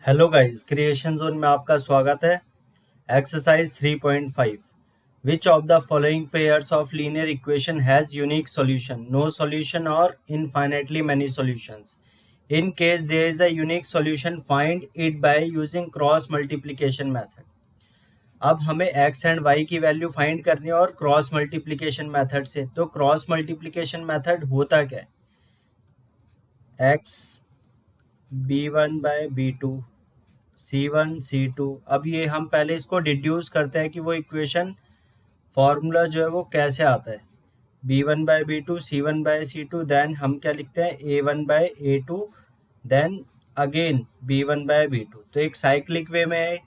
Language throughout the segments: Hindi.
हेलो गाइस, क्रिएशन जोन में आपका स्वागत है। Exercise 3.5। Which of the following pairs of linear equation has unique solution? No solution और infinitely many solutions. In case there is a unique solution, find it by using cross multiplication method. अब हमें एक्स एंड वाई की वैल्यू फाइंड करनी है और क्रॉस मल्टीप्लिकेशन मेथड से। तो क्रॉस मल्टीप्लिकेशन मेथड होता क्या है? X b1/b2 C1 C2। अब ये हम पहले इसको डिड्यूस करते हैं कि वो इक्वेशन फॉर्मूला जो है वो कैसे आता है। b1/b2 C1/C2, देन हम क्या लिखते हैं a1/a2, देन अगेन b1/b2। तो एक साइक्लिक वे में है।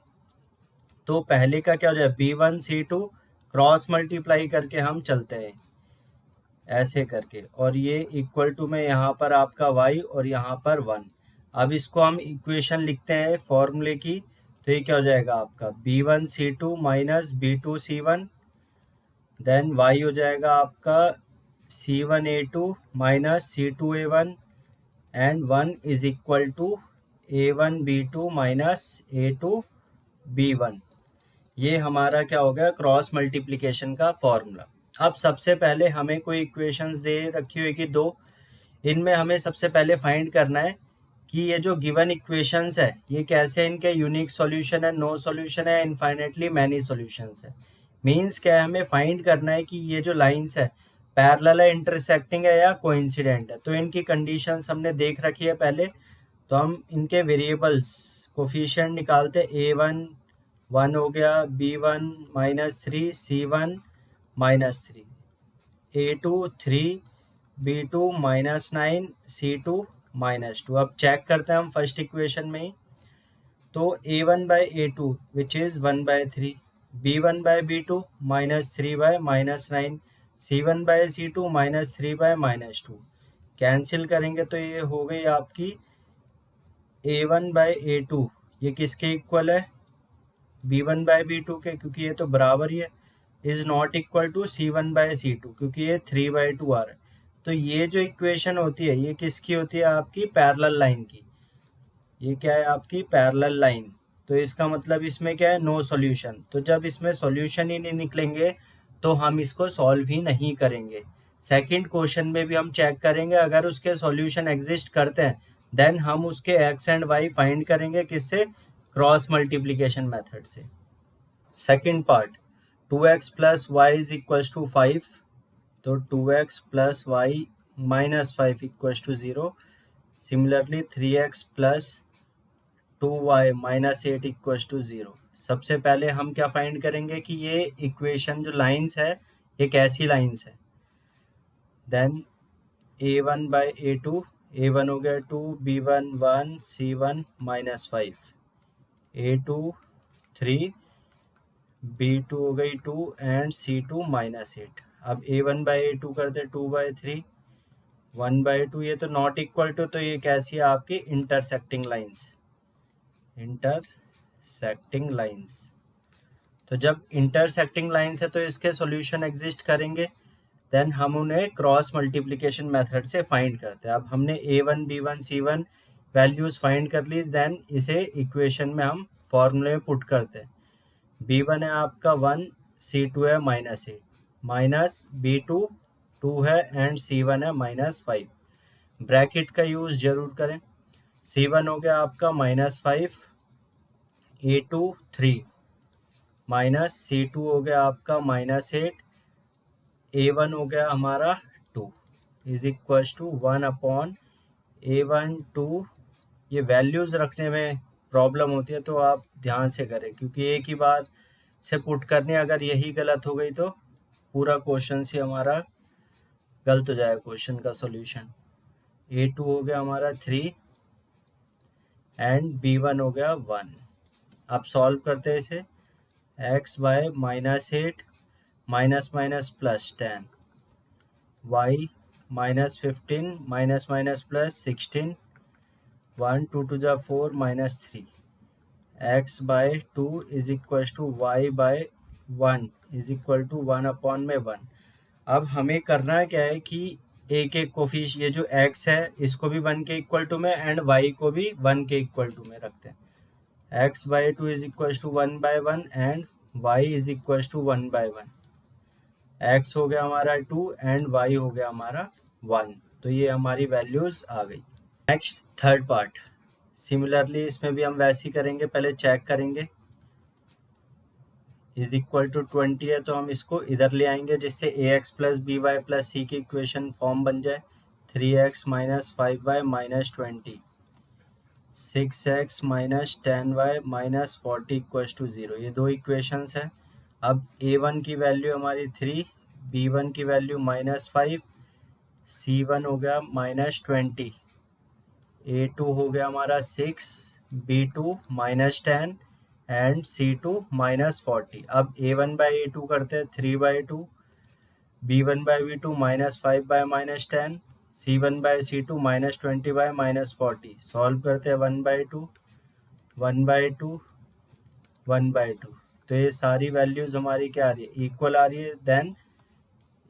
तो पहले का क्या हो जाए b1 C2 क्रॉस मल्टीप्लाई करके हम चलते हैं ऐसे करके, और ये इक्वल टू में यहाँ पर आपका y और यहाँ पर 1। अब इसको हम इक्वेशन लिखते हैं फॉर्मूले की। तो ये क्या हो जाएगा आपका b1 C2 minus b2 C1, then y हो जाएगा आपका C1 A2 minus C2 A1 and 1 is equal to A1 B2 minus A2 B1। ये हमारा क्या हो गया क्रॉस मल्टीप्लिकेशन का फॉर्मूला। अब सबसे पहले हमें कोई इक्वेशंस दे रखी होगी दो, इनमें हमें सबसे पहले फाइंड करना है कि ये जो गिवन इक्वेशंस है ये कैसे, इनके यूनिक सॉल्यूशन है, नो सॉल्यूशन है, इनफाइनाइटली मैनी सॉल्यूशंस है। मींस क्या है, हमें फाइंड करना है कि ये जो लाइंस है पैरेलल है, इंटरसेक्टिंग है या कोइंसिडेंट है। तो इनकी कंडीशंस हमने देख रखी है पहले। तो हम इनके वेरिएबल्स कोफिशिएंट निकालते A1 1 हो गया, B1 -3, C1 -3, A2 3, B2 -9, C2 -2। अब चेक करते हैं हम फर्स्ट इक्वेशन में ही। तो A1/A2 which is 1/3, B1/B2 -3/-9, C1/C2 -3/-2। Cancel करेंगे तो ये हो गई आपकी A1/A2, ये किसके इक्वल है B1/B2 के, क्योंकि ये तो बराबर ही है। Is not equal to C1/C2 क्योंकि ये 3/2 आ रहा है। तो ये जो इक्वेशन होती है ये किसकी होती है आपकी पैरेलल लाइन की। ये क्या है आपकी पैरेलल लाइन। तो इसका मतलब इसमें क्या है नो सॉल्यूशन। तो जब इसमें सॉल्यूशन ही नहीं निकलेंगे तो हम इसको सॉल्व ही नहीं करेंगे। सेकंड क्वेश्चन में भी हम चेक करेंगे, अगर उसके सॉल्यूशन एग्जिस्ट करते हैं देन हम उसके एक्स एंड वाई फाइंड करेंगे किससे, क्रॉस मल्टीप्लिकेशन मेथड से। Second part, 2x plus y is equal to 5। तो 2x plus y minus 5 equal to 0। Similarly 3x plus 2y minus 8 equal to 0। सबसे पहले हम क्या फाइंड करेंगे कि ये इक्वेशन जो लाइंस है ये कैसी लाइंस है। देन a1/a2, a1 हो गया 2, b1 1, c1 -5, a2 3, b2 हो गई 2 एंड c2 -8। अब a1/a2 करते 2/3, 1/2। ये तो नॉट इक्वल टू, तो ये कैसी है आपकी इंटरसेक्टिंग लाइंस, इंटरसेक्टिंग लाइंस। तो जब इंटरसेक्टिंग लाइंस है तो इसके सॉल्यूशन एग्जिस्ट करेंगे, देन हम उन्हें क्रॉस मल्टीप्लिकेशन मेथड से फाइंड करते हैं। अब हमने a1 b1 c1 values find कर ली, देन इसे इक्वेशन में हम फॉर्मूले में पुट करते हैं। b1 है आपका 1, c2 है -8, माइनस b2 2 है एंड c1 है -5। ब्रैकेट का यूज जरूर करें। c1 हो गया आपका -5, a2 3, माइनस c2 हो गया आपका -8, a1 हो गया हमारा 2 इज इक्वल टू 1/a1 2। ये वैल्यूज रखने में प्रॉब्लम होती है तो आप ध्यान से करें, क्योंकि एक ही बार से पुट करनी, अगर यही गलत हो गई तो पूरा क्वेश्चन से हमारा गलत हो जाएगा क्वेश्चन का सॉल्यूशन। a2 हो गया हमारा 3 एंड b1 हो गया 1। अब सॉल्व करते हैं इसे। x/-8 minus minus plus 10, y -15 minus minus plus 16, 1 2 2 जा 4 -3, x/2 is equal to y/1 is equal to 1/1। अब हमें करना क्या है कि एक एक कोफिश, ये जो x है इसको भी 1 के इक्वल टू में एंड y को भी 1 के इक्वल टू में रखते हैं। X by two is equal to 1/1 and y is equal to 1/1। X हो गया हमारा 2 एंड वाई हो गया हमारा 1। तो ये हमारी वैल्यूज आ गई। नेक्स्ट थर्ड पार्ट, सिमिलरली इसमें भी हम वैसे ही करेंगे, पहले चेक करेंगे। इज इक्वल टू 20 है तो हम इसको इधर ले आएंगे जिससे A X plus B Y plus C की इक्वेशन फॉर्म बन जाए। 3x minus 5y minus 20, 6x minus 10y minus 40 equal to 0। ये दो इक्वेशंस हैं। अब a1 की वैल्यू हमारी 3, b1 की वैल्यू -5, c1 हो गया -20, a2 हो गया हमारा 6, b2 -10 एंड c2 -40। अब a1 बाई a2 करते हैं 3/2, b1 by b2 -5 by -10, c1 by c2 -20 by -40। Solve करते हैं 1/2, 1/2, 1/2। तो ये सारी वैल्यूज हमारी क्या आ रही है, इक्वल आ रही है। Then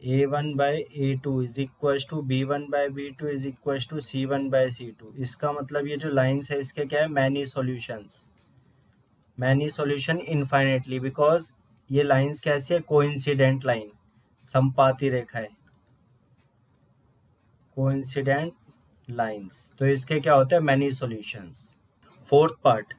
a1 by a2 is equal to b1 by b2 is equal to c1 by c2। इसका मतलब ये जो लाइन्स है इसके क्या है, many solutions. Many solution infinitely, because ये लाइन्स कैसी है, कोइंसिडेंट लाइन, समपाती रेखाएं, कोइंसिडेंट लाइन्स। तो इसके क्या होते हैं, many solutions. Fourth part,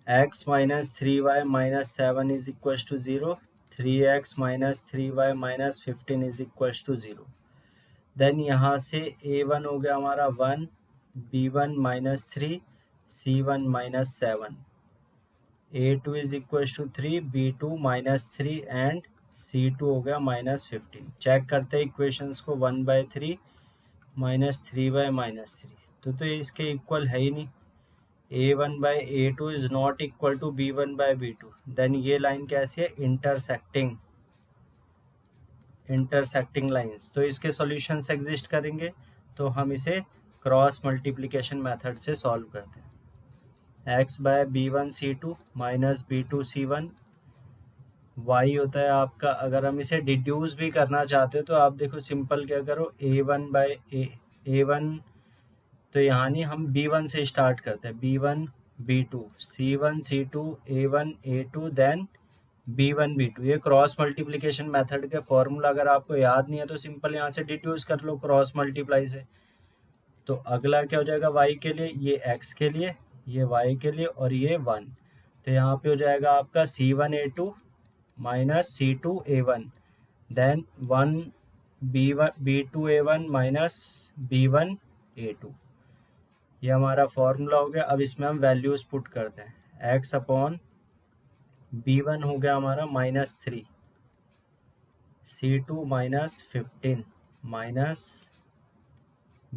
x minus 3y minus 7 is equal to 0, 3x minus 3y minus 15 is equal to 0। Then यहाँ से a1 हो गया हमारा 1, b1 minus 3, c1 minus 7, a2 is equal to 3, b2 minus 3 and c2 हो गया -15। चेक करते हैं इक्वेशंस को, 1/3 -3/-3, तो इसके इक्वल है ही नहीं। a1 by a2 is not equal to b1 by b2। Then ये लाइन कैसी है, इंटरसेक्टिंग लाइंस। तो इसके सॉल्यूशंस एग्जिस्ट करेंगे, तो हम इसे क्रॉस मल्टीप्लिकेशन मेथड से सॉल्व करते हैं। x bye b1 c2 minus b2 c1, y होता है आपका, अगर हम इसे डिड्यूस भी करना चाहते हो तो आप देखो सिंपल क्या करो, a1 बाय a1, तो यहाँ नहीं, हम b1 से स्टार्ट करते हैं, b1 b2 c1 c2 a1 a2 then b1 b2। ये क्रॉस मल्टीप्लिकेशन मेथड के फॉर्मूला अगर आपको याद नहीं है तो सिंपल यहाँ से डिड्यूस कर लो क्रॉस मल्टीप्लाई से। तो अगला क्या हो जाएगा, y के लिए, ये x के लिए, ये y के लिए और ये 1। तो यहाँ पे हो जाएगा आपका c1 a2 minus c2 a1 then 1 b2 a1 minus b1 a2। ये हमारा फॉर्मूला हो गया। अब इसमें हम वैल्यूज पुट करते हैं। x अपॉन b1 हो गया हमारा -3, c2 -15 minus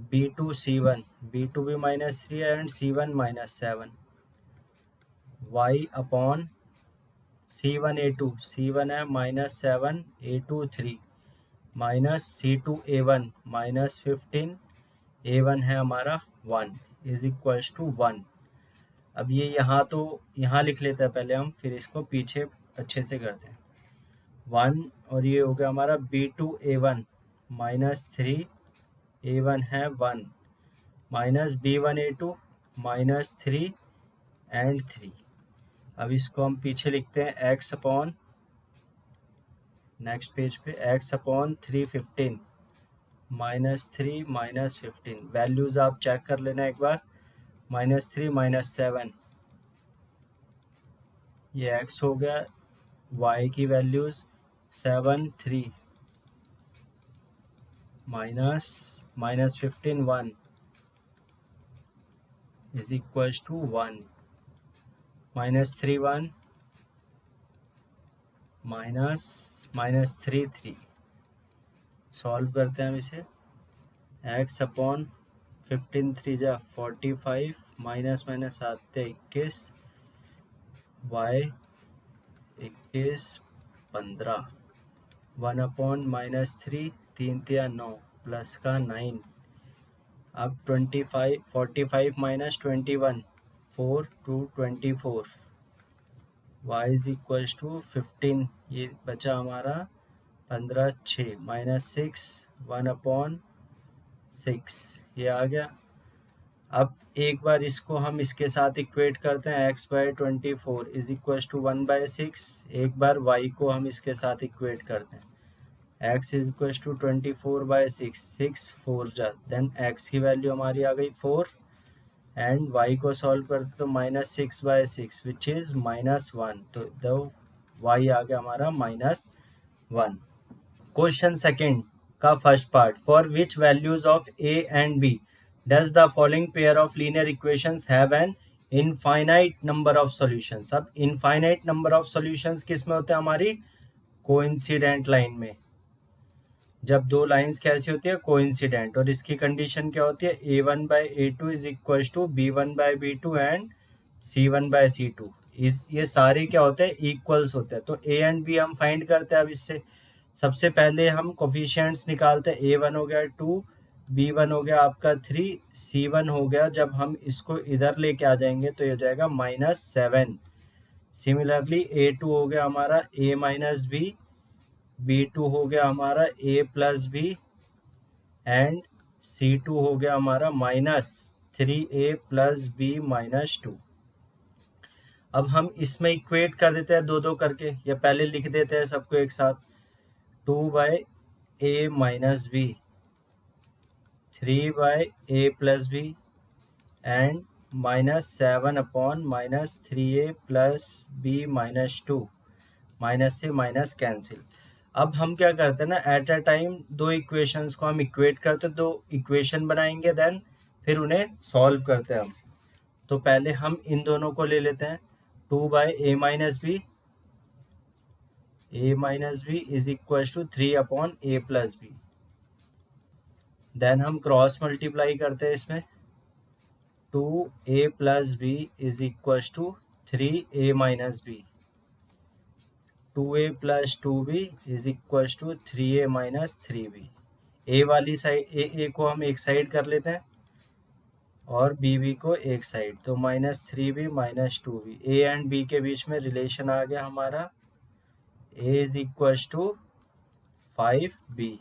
b2 c1, b2 भी -3 and c1 -7, y upon c1 a2, c1 है -7 a2 3 minus c2 a1 -15, a1 है हमारा 1 इज इक्वल टू 1। अब ये यहाँ लिख लेते हैं पहले हम, फिर इसको पीछे अच्छे से करते हैं। 1 और ये हो गया हमारा b2 a1 -3, a1 है 1 माइनस b1 a2 -3 एंड 3। अब इसको हम पीछे लिखते हैं x अपॉन, नेक्स्ट पेज पे, x अपॉन 315 -3 -15। वैल्यूज आप चेक कर लेना एक बार, -3 -7, ये x हो गया, y की values 7 3 -15 1 is equal to 1, -3 1 -3 3। Solve करते हैं हम इसे। x अपॉन 15 3 जा 45 minus minus 7 21, y 21 15, 1 upon -3 3 3 9 plus का 9। अब 25 45 minus 21 4 2 24, y is equal to 15, ये बचा हमारा 15 6 -6 1 अपॉन 6, ये आ गया। अब एक बार इसको हम इसके साथ इक्वेट करते हैं, x/24 इज इक्वल टू 1/6। एक बार y को हम इसके साथ इक्वेट करते हैं, x इज इक्वल टू 24/6, 6 4 जा, देन x की वैल्यू हमारी आ गई 4 एंड y को सॉल्व करते तो -6/6 विच इज -1, तो द y आ गया हमारा -1। क्वेश्चन सेकंड का first part, for which values of a and b does the following pair of linear equations have an infinite number of solutions. अब इनफाइनाइट नंबर ऑफ सॉल्यूशंस किस में होते हैं, हमारी कोइंसिडेंट लाइन में। जब दो लाइंस कैसी होती है, कोइंसिडेंट, और इसकी कंडीशन क्या होती है, a1/a2 is equal to b1/b2 and c1/c2। ये सारे क्या होते हैं, इक्वल्स होते हैं। तो a एंड b हम फाइंड करते हैं। अब इससे सबसे पहले हम कोफिशिएंट्स निकालते हैं, a1 हो गया 2, b1 हो गया आपका 3, c1 हो गया, जब हम इसको इधर लेके आ जाएंगे तो ये हो जाएगा -7। सिमिलरली a2 हो गया हमारा a-b, b2 हो गया हमारा a+b एंड c2 हो गया हमारा -3a+b-2। अब हम इसमें इक्वेट कर देते हैं दो दो करके, या पहले लिख देते हैं सबको एक साथ, 2/a-b, 3/a+b and -7/-3a+b-2। Minus से माइनस कैंसिल। अब हम क्या करते हैं ना, एट अ टाइम दो इक्वेशंस को हम इक्वेट करते, दो इक्वेशन बनाएंगे, देन फिर उन्हें सॉल्व करते हैं हम। तो पहले हम इन दोनों को ले लेते हैं, 2/a-b, a-b is equal to 3/a+b। Then हम क्रॉस मल्टीप्लाई करते हैं इसमें, 2a+b is equal to 3a-b, 2a+2b is equal to 3a-3b। A वाली साइड ए को हम एक साइड कर लेते हैं और बी को एक साइड, तो -3b -2b। A and B के बीच में रिलेशन आ गया हमारा, ए इज इक्वल टू 5b।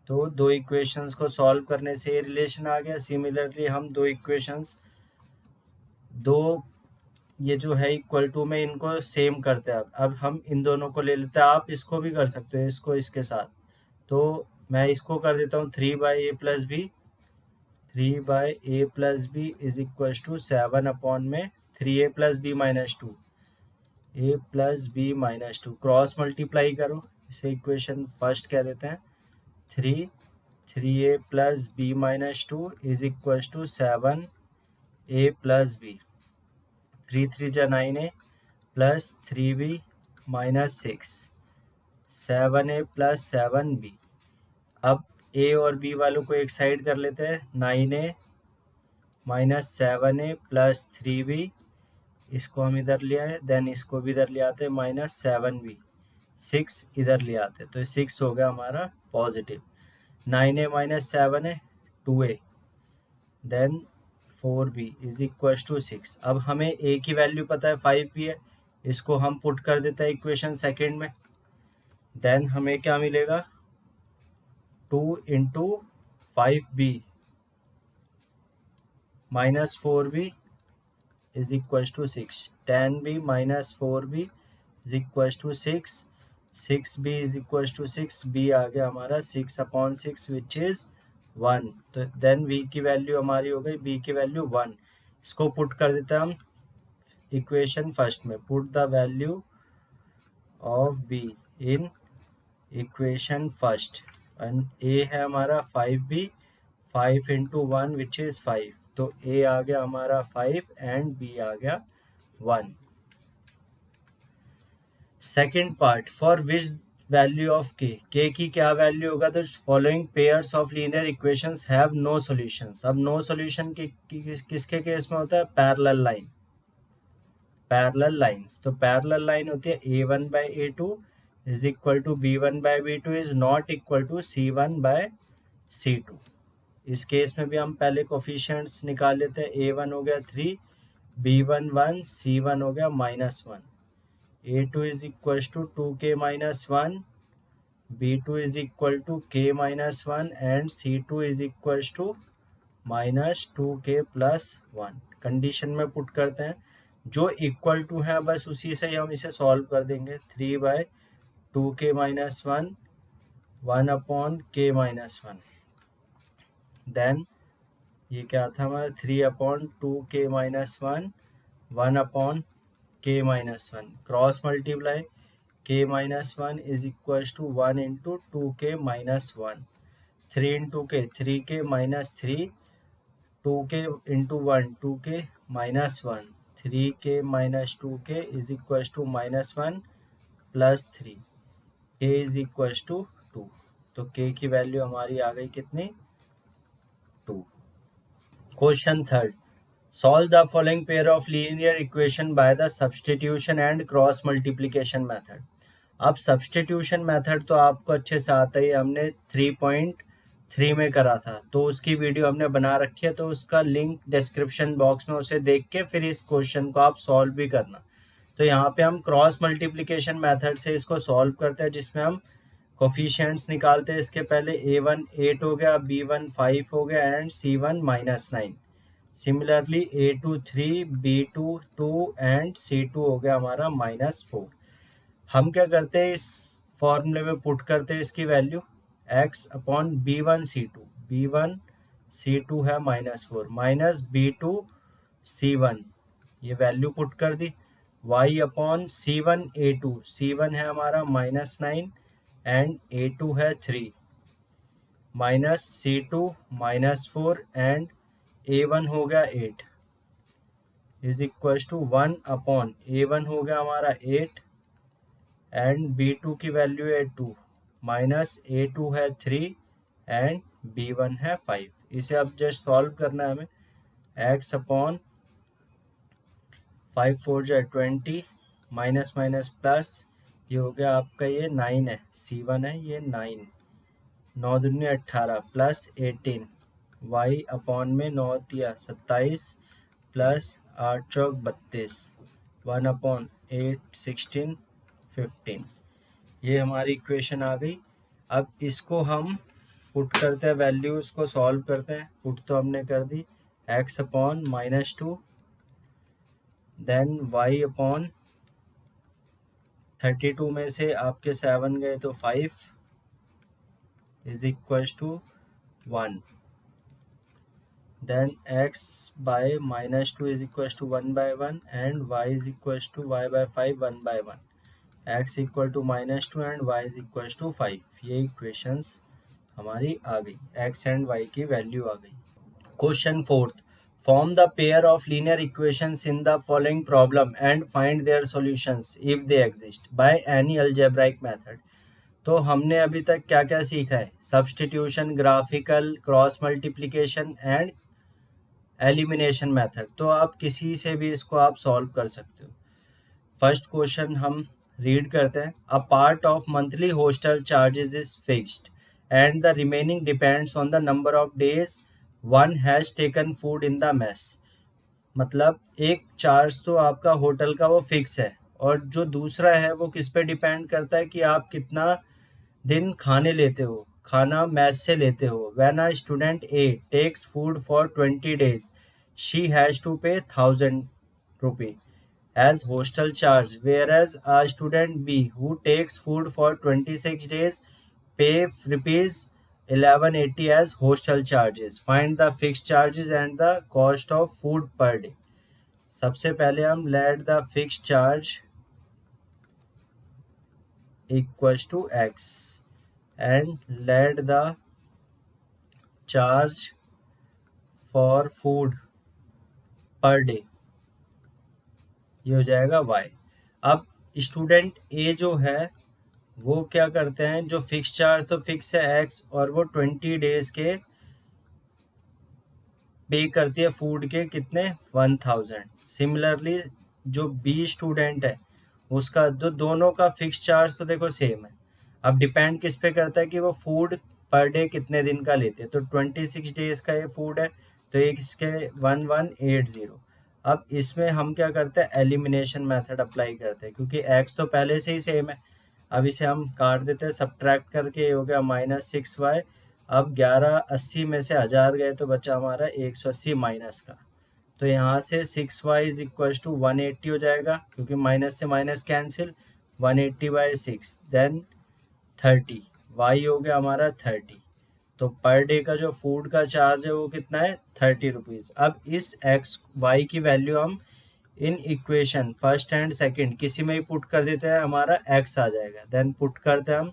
तो दो इक्वेशंस को सॉल्व करने से ये रिलेशन आ गया। सिमिलरली हम दो इक्वेशंस, दो ये जो है इक्वल टू में, इनको सेम करते हैं। अब हम इन दोनों को ले लेते हैं, आप इसको भी कर सकते हो, इसको इसके साथ। तो मैं इसको कर देता हूँ 3/a+b, 3/a+b is equal to 7/3a+b-2, a+b-2। Cross multiply करो, इसे इक्वेशन फर्स्ट कह देते हैं, 3a+b-2 is equal to 7a+b, 3 3 जा 9a plus 3b -6, 7a plus 7b। अब a और b वालों को एक साइड कर लेते हैं, 9a minus 7a plus 3b, इसको हम इधर ले आए, देन इसको भी इधर ले आते हैं, -7b, 6 इधर ले आते हैं, तो 6 हो गया हमारा positive. 9a minus 7a 2a, then 4b is equal to 6। अब हमें a की वैल्यू पता है 5b है, इसको हम पुट कर देते हैं इक्वेशन सेकेंड में, देन हमें क्या मिलेगा, 2 × 5b minus 4b is equal to 6, 10b minus 4b is equal to 6, 6b is equal to 6, b आ गया हमारा 6/6 विच इज 1। तो देन v की वैल्यू हमारी हो गई, b की वैल्यू 1। इसको पुट कर देते हैं हम इक्वेशन फर्स्ट में, put the value of b in equation first, and a है हमारा 5b, 5 × 1 विच इज 5, तो a आ गया हमारा 5 एंड b आ गया 1। Second part, for which value of k की क्या वैल्यू होगा, तो following pairs of linear equations have no solutions. अब नो सॉल्यूशन किसके केस में होता है, पैरेलल लाइन, पैरेलल लाइंस। तो पैरेलल लाइन होती है a1/a2 is equal to b1/b2 is not equal to c1/c2। इस केस में भी हम पहले कोफिशिएंट्स निकाल लेते हैं, a1 हो गया 3, b1 1, c1 हो गया -1, a2 is equal to 2k-1, b2 is equal to k-1 and c2 is equal to -2k + 1 condition में पुट करते हैं, जो इक्वल टू है बस उसी से ही हम इसे सॉल्व कर देंगे। 3/2k - 1 1/k - 1 देन ये क्या था हमारा 3/2k - 1 1/k - 1 cross multiply k - 1 is equal to 1 × 2k - 1 3 × k 3k - 3 2k × 1 2k - 1 3k - 2k is equal to -1 + 3 k is equal to 2। तो k की वैल्यू हमारी आ गई कितनी 2। Question third, solve the following pair of linear equation by the substitution and cross multiplication method. अब सब्स्टिट्यूशन मेथड तो आपको अच्छे से आता ही, हमने 3.3 में करा था, तो उसकी वीडियो हमने बना रखी है, तो उसका लिंक डिस्क्रिप्शन बॉक्स में उसे देख के फिर इस क्वेश्चन को आप सॉल्व भी करना। तो यहाँ पे हम क्रॉस मल्टीप्लिकेशन मेथड से इसको सॉल्व करते हैं, जिसमें हम कोफिशिएंट्स निकालते हैं। इसके पहले a1 8 हो गया, b1 5 हो गया and c1 -9। Similarly a2 3, b2 2 and c2 हो गया हमारा -4। हम क्या करते हैं, इस फॉर्मूले में पुट करते हैं इसकी value x/b1 c2। b1 c2 है -4 माइनस b2 c1, ये वैल्यू पुट कर दी। y/c1 a2, c1 है हमारा -9 एंड a2 है 3 माइनस c2 -4 एंड a1 हो गया 8 इज इक्वल टू 1/ a1 हो गया हमारा 8 एंड b2 की वैल्यू है 2 माइनस a2 है 3 एंड b1 है 5। इसे अब जस्ट सॉल्व करना है हमें। x/5 4 जा 20 माइनस माइनस प्लस, ये हो गया आपका, ये 9 है, c1 है, ये 9 9 दूनी 18 प्लस 18 y/में 9 तिया 27 प्लस 8 चौक 32 1/8 16 15। ये हमारी इक्वेशन आ गई। अब इसको हम पुट करते हैं, वैल्यूज को सॉल्व करते हैं। पुट तो हमने कर दी, x/-2 देन y/32 में से आपके 7 गए तो 5 is equal to 1 then x/-2 is equal to 1/1 and y is equal to y/5 1/1 x equal to -2 and y is equal to 5। ये इक्वेशंस हमारी आ गई, x एंड y की वैल्यू आ गई। Question fourth, form the pair of linear equations in the following problem and find their solutions if they exist by any algebraic method. तो हमने अभी तक क्या क्या सीखा है, substitution, graphical, cross multiplication and elimination method. तो आप किसी से भी इसको आप सॉल्व कर सकते हो। फर्स्ट क्वेश्चन हम रीड करते हैं। A part of monthly hostel charges is fixed and the remaining depends on the number of days one has taken food in the mess. मतलब एक चार्ज तो आपका होटल का वो फिक्स है, और जो दूसरा है वो किस पे डिपेंड करता है कि आप कितना दिन खाने लेते हो, खाना मैस से लेते हो। When a student a takes food for 20 days she has to pay 1000 rupee as hostel charge, whereas a student B who takes food for 26 days pay rupees 1180 as hostel charges. Find the fixed charges and the cost of food per day. सबसे पहले हम let the fixed charge equals to x and let the charge for food per day, ये हो जाएगा y। अब स्टूडेंट ए जो है वो क्या करते हैं, जो फिक्स चार्ज तो फिक्स है x, और वो 20 डेज के पे करती है फूड के कितने 1000। सिमिलरली जो बी स्टूडेंट है उसका जो दोनों का फिक्स चार्ज तो देखो सेम है। अब डिपेंड किस पे करता है कि वो फूड पर डे कितने दिन का लेते हैं। तो 26 डेज का ये फूड है, तो इसके 1180। अब इसमें हम क्या करते हैं, एलिमिनेशन मेथड अप्लाई करते हैं, क्योंकि x तो पहले से ही सेम है। अब इसे हम काट देते हैं सब्ट्रैक्ट करके, ये हो गया -6y अब 1180 में से 1000 गए तो बचा हमारा 180 माइनस का, तो यहाँ से 6y इज इक्वल टू 180 हो जाएगा, क्योंकि माइनस से माइनस कैंसिल, 180/6 देन 30, y हो गया हमारा 30। तो पर डे का जो फूड का चार्ज है वो कितना है, 30 रुपीज़। अब इस एक्स वाई की वैल्यू हम इन इक्वेशन फर्स्ट एंड सेकंड किसी में ही पुट कर देते हैं, हमारा एक्स आ जाएगा। देन पुट करते हैं हम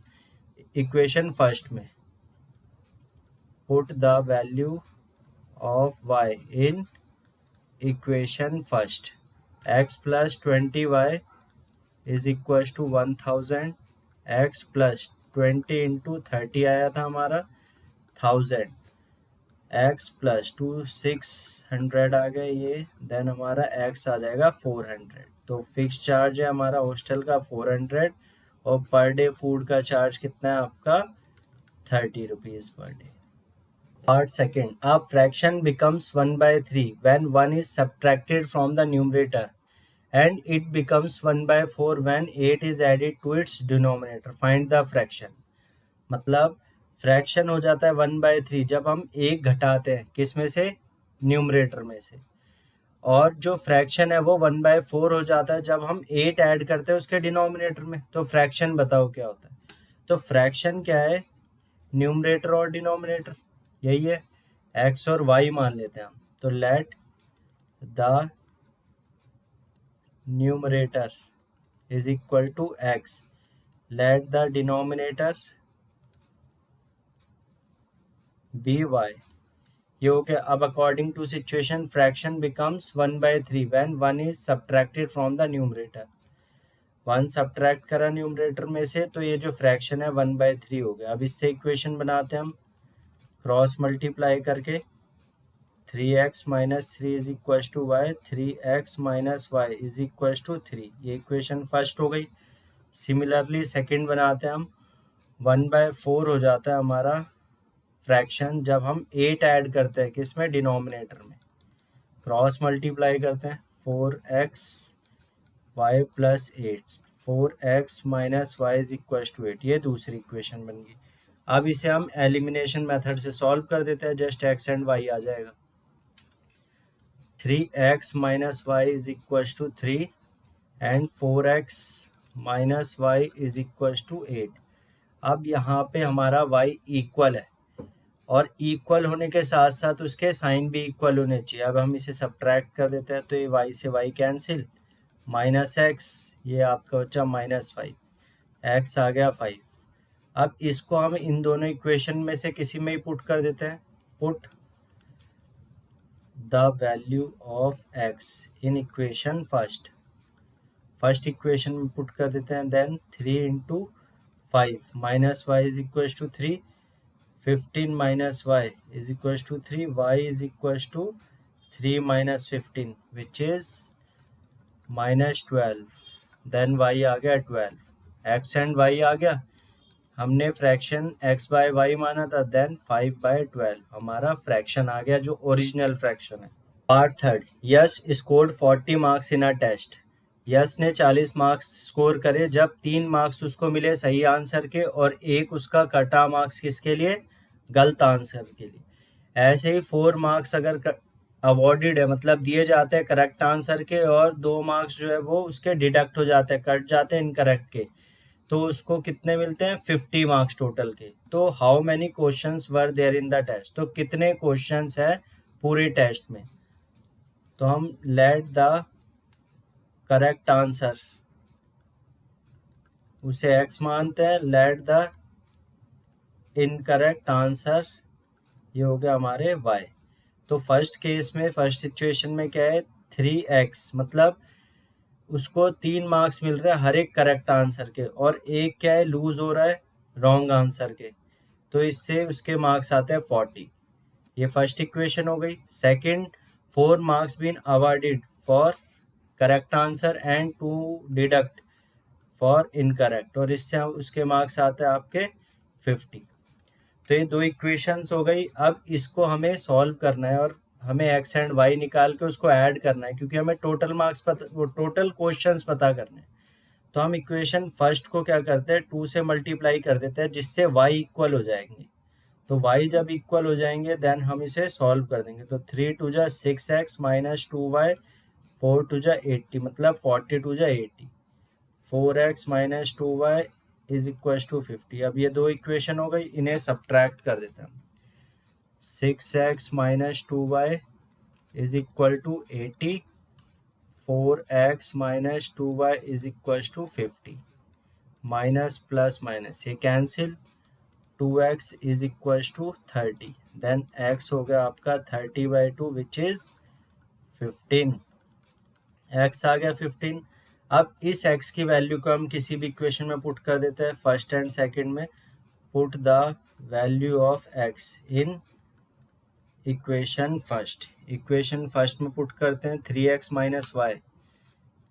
इक्वेशन फर्स्ट में, put the value of y in equation first, x plus 20y is equal to 1000, x plus 20 into 30 आया था हमारा 1000, एक्स प्लस 600 आ गया ये, देन हमारा एक्स आ जाएगा 400। तो फिक्स चार्ज है हमारा हॉस्टल का 400, और पर डे फूड का चार्ज कितना है आपका, 30 rupees per day. Part second, a fraction becomes 1/3 when 1 is subtracted from the numerator, and it becomes 1/4 when 8 is added to its denominator. Find the fraction. मतलब फ्रैक्शन हो जाता है 1/3 जब हम 1 घटाते हैं किस में से, न्यूमरेटर में से, और जो फ्रैक्शन है वो 1/4 हो जाता है जब हम 8 ऐड करते हैं उसके डिनोमिनेटर में। तो फ्रैक्शन बताओ क्या होता है। तो फ्रैक्शन क्या है, न्यूमरेटर और डिनोमिनेटर, यही है, एक्स और वाई मान लेते हैं हम। तो let the numerator is equal to x, let the denominator be y, ये हो गया। अब according to situation fraction becomes 1/3 when 1 is subtracted from the numerator. 1 subtract करा न्यूमरेटर में से, तो ये जो फ्रैक्शन है 1/3 हो गया। अब इससे इक्वेशन बनाते हैं हम क्रॉस मल्टीप्लाई करके, 3x minus 3 is equal to y, 3x minus y is equal to 3, ये इक्वेशन फर्स्ट हो गई। सिमिलरली सेकंड बनाते हैं हम, 1/4 हो जाता है हमारा फ्रैक्शन जब हम 8 ऐड करते हैं किसमें, डिनोमिनेटर में। क्रॉस मल्टीप्लाई करते हैं, 4x y plus 8, 4x minus y is equal to 8, ये दूसरी इक्वेशन बन गई। अब इसे हम एलिमिनेशन मेथड से सॉल्व कर देते हैं, जस्ट x एंड y आ जाएगा। 3x minus y is equal to 3 and 4x minus y is equal to 8। अब यहाँ पे हमारा y इक्वल है, और इक्वल होने के साथ साथ उसके साइन भी इक्वल होने चाहिए। अब हम इसे सब्ट्रैक्ट कर देते हैं, तो ये y से y कैंसिल, माइनस x, ये आपका बचा -5, x आ गया 5। अब इसको हम इन दोनों इक्वेशन में से किसी में ही पुट कर देते हैं, put the value of x in equation first equation में पुट कर देते हैं। Then 3 into 5 minus y is equal to 3, 15 minus y is equal to 3, y is equal to 3 minus 15 which is -12, then y आ गया 12, x एंड y आ गया। हमने फ्रैक्शन x बाय y माना था, देन 5/12 हमारा फ्रैक्शन आ गया जो ओरिजिनल फ्रैक्शन है। Part third, Yash scored 40 marks in a test. Yash ने 40 मार्क्स स्कोर करे जब 3 मार्क्स उसको मिले सही आंसर के, और एक उसका कटा मार्क्स किसके लिए, गलत आंसर के लिए। ऐसे ही 4 मार्क्स अगर अवॉर्डेड है, मतलब दिए जाते हैं करेक्ट आंसर के, और 2 मार्क्स जो है वो उसके डिडक्ट हो जाते हैं, कट जाते हैं इनकरेक्ट के, तो उसको कितने मिलते हैं, 50 मार्क्स टोटल के। तो how many questions were there in the test, तो कितने क्वेश्चंस है पूरे टेस्ट में। तो हम लेट द करेक्ट आंसर, उसे x मानते हैं, लेट द इनकरेक्ट आंसर, ये हो गया हमारे y। तो फर्स्ट केस में, फर्स्ट सिचुएशन में क्या है, 3x, मतलब उसको 3 मार्क्स मिल रहे हैं हर एक करेक्ट आंसर के, और एक क्या है, लूज हो रहा है रॉन्ग आंसर के, तो इससे उसके मार्क्स आते हैं 40। ये फर्स्ट इक्वेशन हो गई। Second, 4 marks been awarded for correct answer and 2 deduct for incorrect, और इससे उसके मार्क्स आते हैं आपके 50। तो ये 2 इक्वेशंस हो गई। अब इसको हमें सॉल्व करना है, और हमें x एंड y निकाल के उसको ऐड करना है, क्योंकि हमें टोटल मार्क्स पता, वो टोटल क्वेश्चंस पता करने हैं। तो हम इक्वेशन फर्स्ट को क्या करते हैं, 2 से मल्टीप्लाई कर देते हैं, जिससे y इक्वल हो जाएंगे। तो y जब इक्वल हो जाएंगे देन हम इसे सॉल्व कर देंगे। तो 3 टू जा 6x माइनस 2y, 4 टू जा 80 मतलब 40 टू जा 80, 4x minus 2y is equal to 50। अब ये दो इक्वेशन हो गई, इन्हें सब्ट्रैक्ट कर देते हैं। 6x minus 2y is equal to 80, 4x minus 2y is equal to 50, minus plus minus ये cancel, 2x is equal to 30, then x हो गया आपका 30/2 विच इज 15, x आ गया 15। अब इस x की वैल्यू को हम किसी भी इक्वेशन में पुट कर देते हैं, फर्स्ट एंड सेकंड में। Put the value of x in equation first में पुट करते हैं 3x minus y,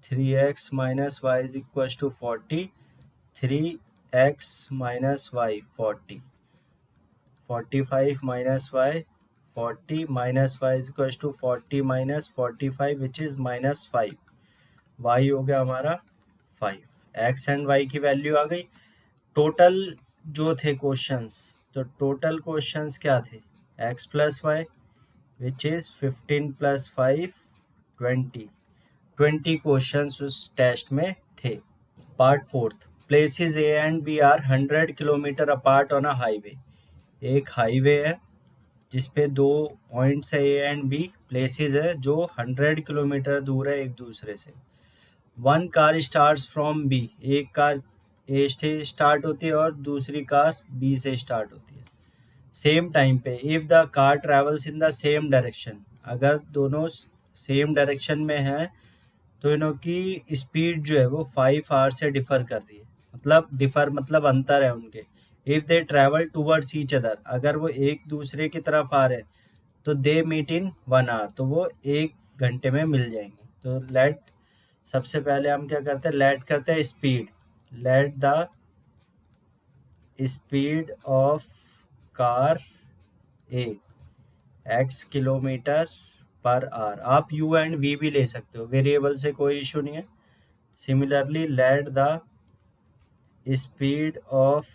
3x minus y is equal to 40, 3x minus y 40, 45 minus y 40 minus y is equal to 40 minus 45 which is minus 5, y हो गया हमारा 5। एक्स एंड वाई की वैल्यू आ गई। टोटल जो थे क्वेश्चंस, तो टोटल क्वेश्चंस क्या थे, x plus y which is 15 plus 5 20 questions उस टेस्ट में थे। Part 4, places A and B are 100 kilometre apart on a highway. एक हाईवे है जिसपे दो पॉइंट्स है ए एंड बी, प्लेसेस है जो 100 किलोमीटर दूर है एक दूसरे से। One car start from B, एक कार ए से स्टार्ट होती है और दूसरी कार बी से स्टार्ट होती है सेम टाइम पे। If the car travels in the same direction, अगर दोनों सेम डायरेक्शन में है तो इनों की स्पीड जो है वो 5 आवर से डिफ़र कर रही है, मतलब अंतर है उनके। If they travel towards each other, अगर वो एक दूसरे की तरफ आ रहे हैं तो दे मीट इन 1 आवर, तो वो 1 घंटे में मिल जाएंगे। तो लेट, सबसे पहले हम क्या करते हैं, लेट करते हैं speed, late the speed of car A x kilometre per our. आप u एंड v भी ले सकते हो, वेरिएबल से कोई इशू नहीं है। Similarly let the speed of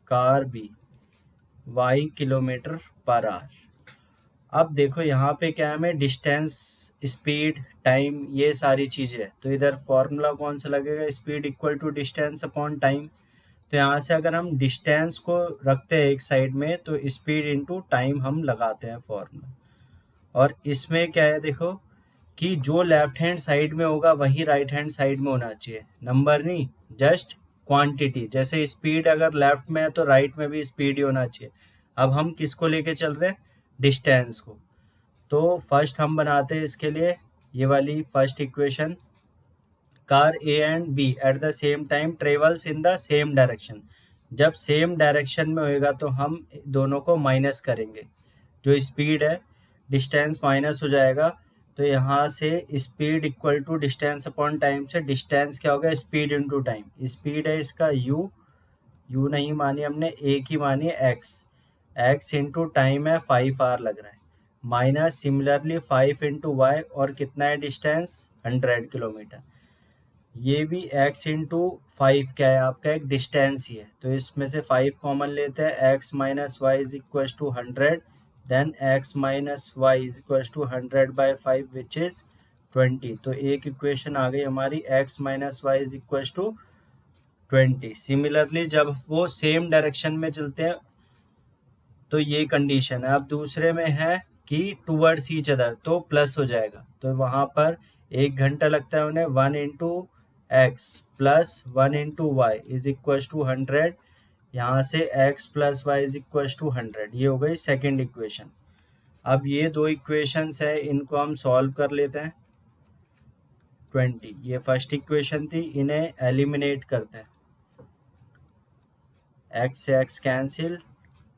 car B y kilometre per hour. अब देखो यहाँ पे क्या है, हमें डिस्टेंस, स्पीड, टाइम, ये सारी चीज़ें है। तो इधर फॉर्मूला कौन सा लगेगा, speed equal to distance upon time. तो यहाँ से अगर हम डिस्टेंस को रखते हैं एक साइड में तो स्पीड इनटू टाइम हम लगाते हैं फॉर्मूला। और इसमें क्या है देखो कि जो लेफ्ट हैंड साइड में होगा वही राइट हैंड साइड में होना चाहिए, नंबर नहीं, जस्ट क्वांटिटी। जैसे स्पीड अगर लेफ्ट में है तो राइट में भी स्पीड ही होना चाहिए। अब हम किसको लेके चल रहे हैं, डिस्टेंस को। तो फर्स्ट हम बनाते हैं इसके लिए ये वाली first equation, car A and B at the same time travels in the same direction. जब सेम डायरेक्शन में होएगा तो हम दोनों को माइनस करेंगे, जो स्पीड है डिस्टेंस माइनस हो जाएगा। तो यहाँ से speed equal to distance upon time से डिस्टेंस क्या होगा, स्पीड इनटू टाइम। स्पीड है इसका यू नहीं मानी हमने, एक ही मानी है एक्स इंटू टाइम है 5 आवर लग रहा है, माइनस सिमिलरली 5 इंटू वाई, और कितना है डिस्टेंस 100 किलोमीटर। ये भी x इंटू 5 क्या है आपका, एक डिस्टेंस ही है। तो इसमें से 5 कॉमन लेते हैं, x minus y is equal to 100, then x minus y is equal to 100/5 which is 20। तो एक इक्वेशन आ गई हमारी, x minus y is equal to 20। Similarly जब वो सेम डायरेक्शन में चलते हैं तो ये कंडीशन है। अब दूसरे में है कि टूवर्ड्स ईच अदर, तो प्लस हो जाएगा, तो वहाँ पर 1 घंटा लगता है उन्हें। 1 into x plus 1 into y is equal to 100, यहाँ से x plus y is equal to 100। ये हो गई सेकेंड इक्वेशन। अब ये दो इक्वेशंस है, इनको हम सॉल्व कर लेते हैं। 20 ये फर्स्ट इक्वेशन थी, इन्हें एलिमिनेट करते हैं, x से x कैंसिल,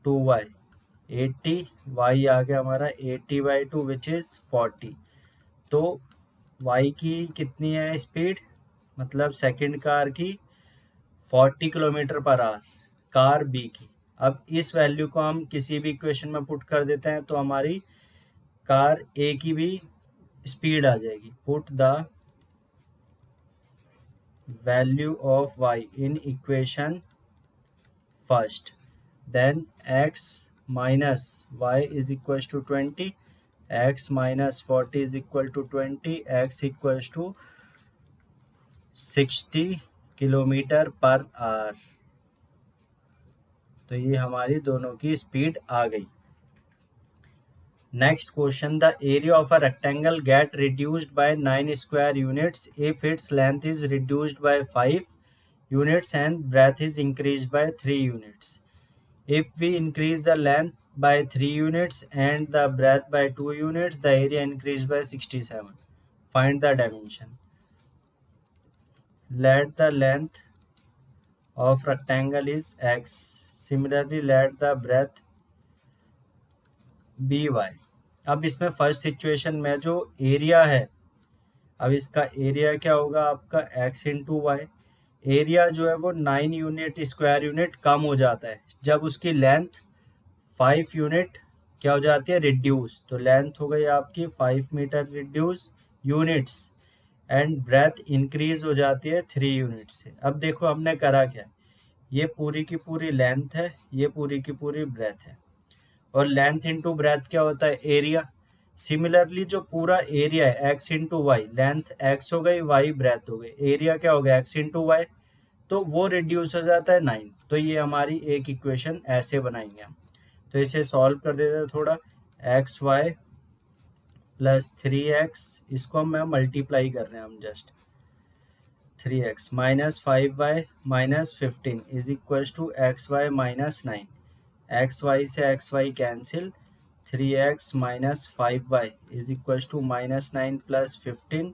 2y 80, y आ गया हमारा 80/2 विच इज़ 40। तो y की कितनी है स्पीड, मतलब सेकंड कार की 40 kilometre per our, car B की। अब इस वैल्यू को हम किसी भी इक्वेशन में पुट कर देते हैं तो हमारी कार ए की भी स्पीड आ जाएगी। Put the value of y in equation first, then x minus y is equals to 20, x minus 40 is equal to 20, x equals to 60 kilometre per our. तो ये हमारी दोनों की स्पीड आ गई। Next question, the area of a rectangle gate reduced by 9 square units if its length is reduced by 5 units and breadth is increased by 3 units. If we increase the length by 3 units and the breadth by 2 units, the area increased by 67. Find the dimension. Let the length of rectangle is x. Similarly, let the breadth be y. अब इसमें फर्स्ट सिचुएशन में जो एरिया है, अब इसका एरिया क्या होगा आपका x इंटू वाई। एरिया जो है वो 9 यूनिट स्क्वायर यूनिट कम हो जाता है जब उसकी लेंथ 5 यूनिट क्या हो जाती है, रिड्यूस। तो लेंथ हो गई आपकी 5 metre reduce units and breadth increase हो जाती है 3 यूनिट से। अब देखो हमने करा क्या, ये पूरी की पूरी लेंथ है, ये पूरी की पूरी ब्रेथ है, और लेंथ इंटू ब्रेथ क्या होता है, एरिया। सिमिलरली जो पूरा एरिया है x into y, length x हो गई, y ब्रेथ हो गई, एरिया क्या हो गया x इंटू वाई, तो वो रिड्यूस हो जाता है 9। तो ये हमारी एक इक्वेशन ऐसे बनाएंगे हम। तो इसे सॉल्व कर देते हैं थोड़ा, एक्स वाई प्लस 3x, इसको हम मल्टीप्लाई कर रहे हैं हम just, 3x minus 5y minus 15 is equals to x y minus 9। X y से x y cancel, 3x minus 5y is equals to minus 9 plus 15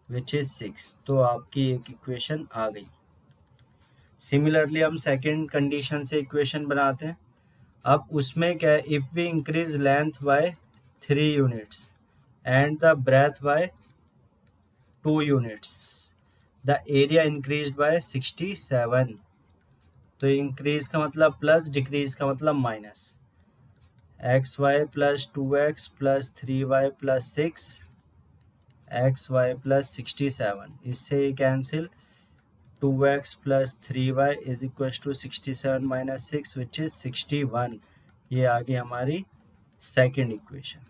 which is 6। तो आपकी एक इक्वेशन आ गई। सिमिलरली हम सेकेंड कंडीशन से इक्वेशन बनाते हैं। अब उसमें क्या है, if we increase length by 3 units and the breadth by 2 units, the area increase by 67। तो इंक्रीज का मतलब प्लस, डिक्रीज का मतलब minus. X y plus 2x plus 3y plus 6, x y plus 67, इससे ये cancel, 2x plus 3y is equal to 67 minus 6 which is 61। ये आ गई हमारी सेकेंड इक्वेशन।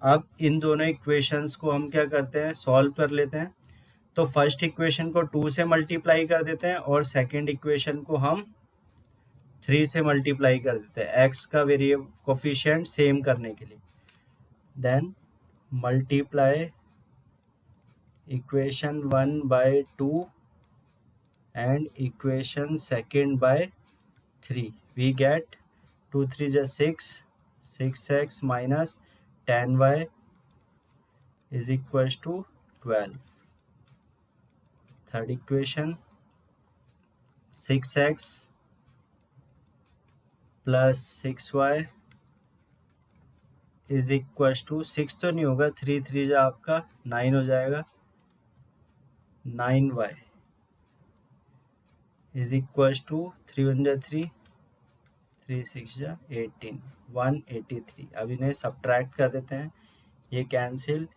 अब इन दोनों इक्वेशंस को हम क्या करते हैं, सॉल्व कर लेते हैं। तो फर्स्ट इक्वेशन को 2 से मल्टीप्लाई कर देते हैं और सेकेंड इक्वेशन को हम 3 से मल्टीप्लाई कर देते हैं, एक्स का वेरिएबल कोफिशिएंट सेम करने के लिए। Then multiply equation 1 by 2 and equation second by 3, we get 2 3 is 6, 6x minus 10y is equals to 12. Third equation, 6x plus 6y is equals to 6 तो नहीं होगा, 3 3 आपका 9 हो जाएगा, 9y is equals to 3 1 3, 3 6 18, 183। अब इन्हें सब्ट्रैक्ट कर देते हैं, ये cancel,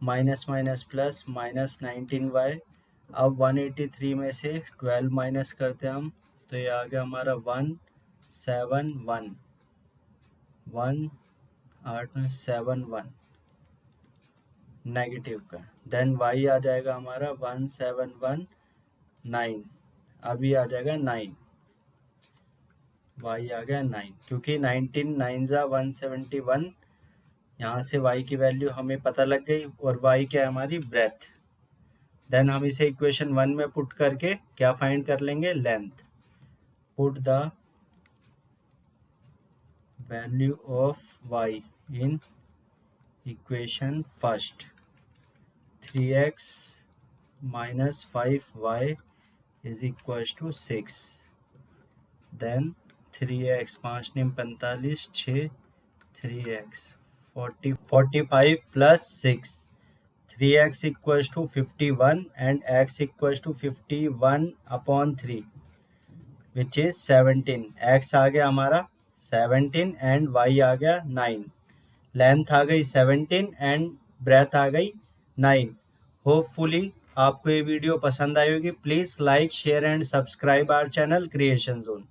minus minus plus, minus 19y। अब 183 में से 12 माइनस करते हैं हम, तो ये आ गया हमारा 171, 171 नेगेटिव का। देन y आ जाएगा हमारा 1719, अभी आ जाएगा 9, y आ गया 9, क्योंकि 19 9 171, यहाँ से y की वैल्यू हमें पता लग गई, और y क्या है हमारी, ब्रेथ। देन हम इसे इक्वेशन 1 में पुट करके क्या फाइंड कर लेंगे, length. Put the value of y in equation first, 3x minus 5y is equals to 6. Then 3x 5 9 45 6, 3x 45 plus 6, 3x equals to 51 and x equals to 51 upon 3 which is 17। x आ गया हमारा 17 and y आ गया 9। लेंथ आ गई 17 and ब्रेथ आ गई 9। होपफुली आपको ये वीडियो पसंद आई होगी। Please like share and subscribe our channel Creation zone.